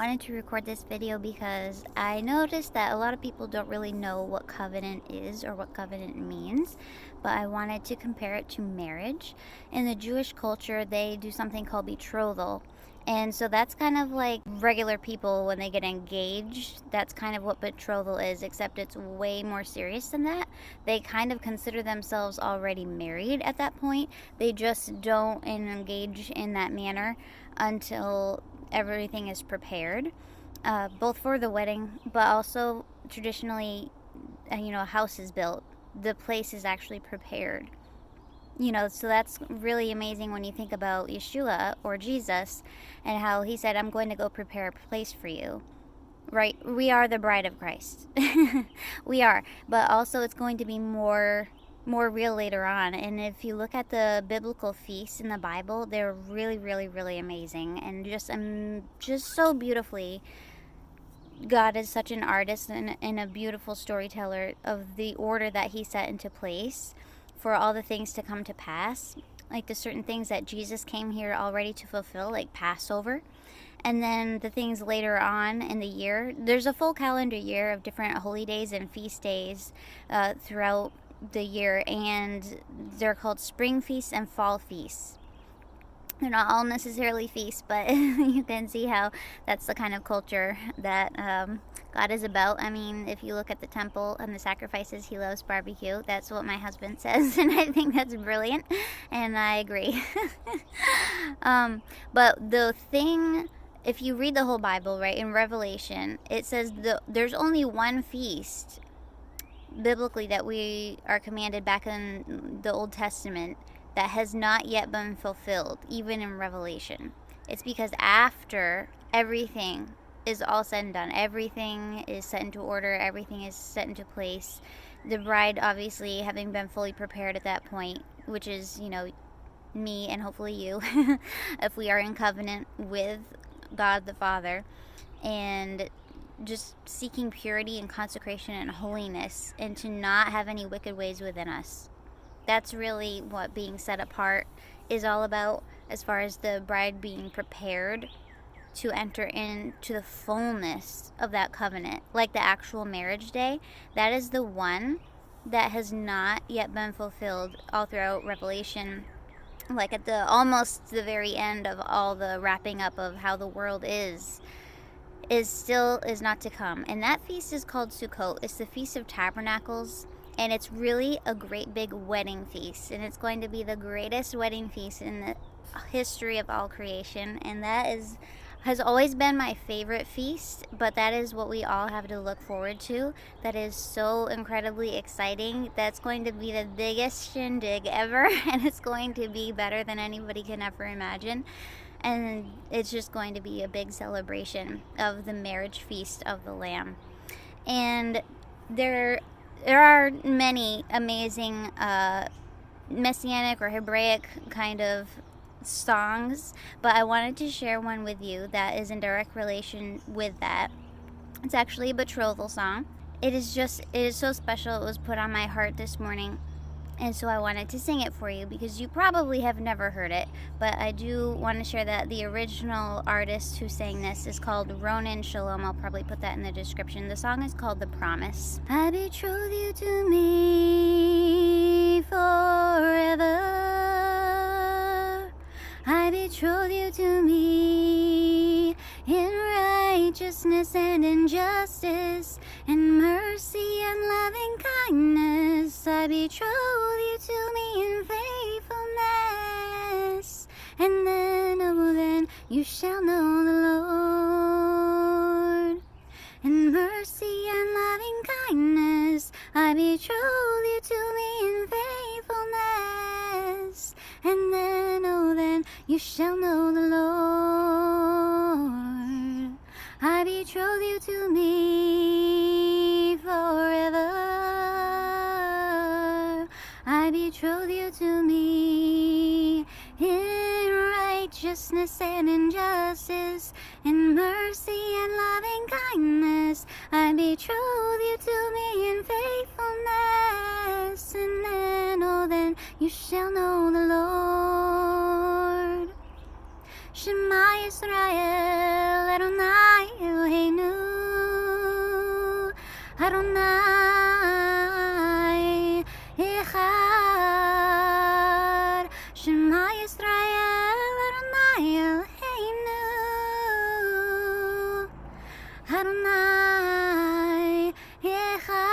wanted to record this video because I noticed that a lot of people don't really know what covenant is or what covenant means, but I wanted to compare it to marriage. In the Jewish culture, they do something called betrothal. And so that's kind of like regular people when they get engaged. That's kind of what betrothal is, except it's way more serious than that. They kind of consider themselves already married at that point. They just don't engage in that manner until everything is prepared, both for the wedding, but also traditionally, a house is built. The place is actually prepared. So that's really amazing when you think about Yeshua or Jesus and how he said, I'm going to go prepare a place for you. Right? We are the bride of Christ. We are. But also it's going to be more real later on. And if you look at the biblical feasts in the Bible, they're really, really, really amazing. And just so beautifully, God is such an artist and a beautiful storyteller of the order that he set into place for all the things to come to pass, like the certain things that Jesus came here already to fulfill, like Passover, and then the things later on in the year. There's a full calendar year of different holy days and feast days throughout the year, and they're called spring feasts and fall feasts. They're not all necessarily feasts, but you can see how that's the kind of culture that God is about. I mean, if you look at the temple and the sacrifices, he loves barbecue. That's what my husband says, and I think that's brilliant, and I agree. But the thing, if you read the whole Bible, right, in Revelation, it says there's only one feast biblically that we are commanded back in the Old Testament that has not yet been fulfilled, even in Revelation. It's because after everything is all said and done, everything is set into order, everything is set into place, the bride obviously having been fully prepared at that point, which is, me and hopefully you, if we are in covenant with God the Father, and just seeking purity and consecration and holiness, and to not have any wicked ways within us. That's really what being set apart is all about, as far as the bride being prepared to enter into the fullness of that covenant, like the actual marriage day. That is the one that has not yet been fulfilled all throughout Revelation, like at almost the very end of all the wrapping up of how the world is not to come. And that feast is called Sukkot. It's the Feast of Tabernacles. And it's really a great big wedding feast. And it's going to be the greatest wedding feast in the history of all creation. And that has always been my favorite feast. But that is what we all have to look forward to. That is so incredibly exciting. That's going to be the biggest shindig ever. And it's going to be better than anybody can ever imagine. And it's just going to be a big celebration of the marriage feast of the Lamb. And there are many amazing Messianic or Hebraic kind of songs, but I wanted to share one with you that is in direct relation with that. It's actually a betrothal song. It is so special. It was put on my heart this morning, and so I wanted to sing it for you because you probably have never heard it, but I do want to share that the original artist who sang this is called Ronen Shalom. I'll probably put that in the description. The song is called The Promise. I betroth you to me forever. I betroth you to me in righteousness and in justice, in mercy and loving kindness. I betroth you to me in faithfulness, and then you shall know the Lord. In mercy and loving kindness, I betroth you to me in faithfulness, and then you shall know the Lord. I betroth you to me forever. I betroth you to me in righteousness and in justice, in mercy and loving kindness. I betroth you to me in faithfulness, and then you shall know the Lord. Shema Yisrael Adonai Yisrael Adonai Eloheinu Adonai Echad.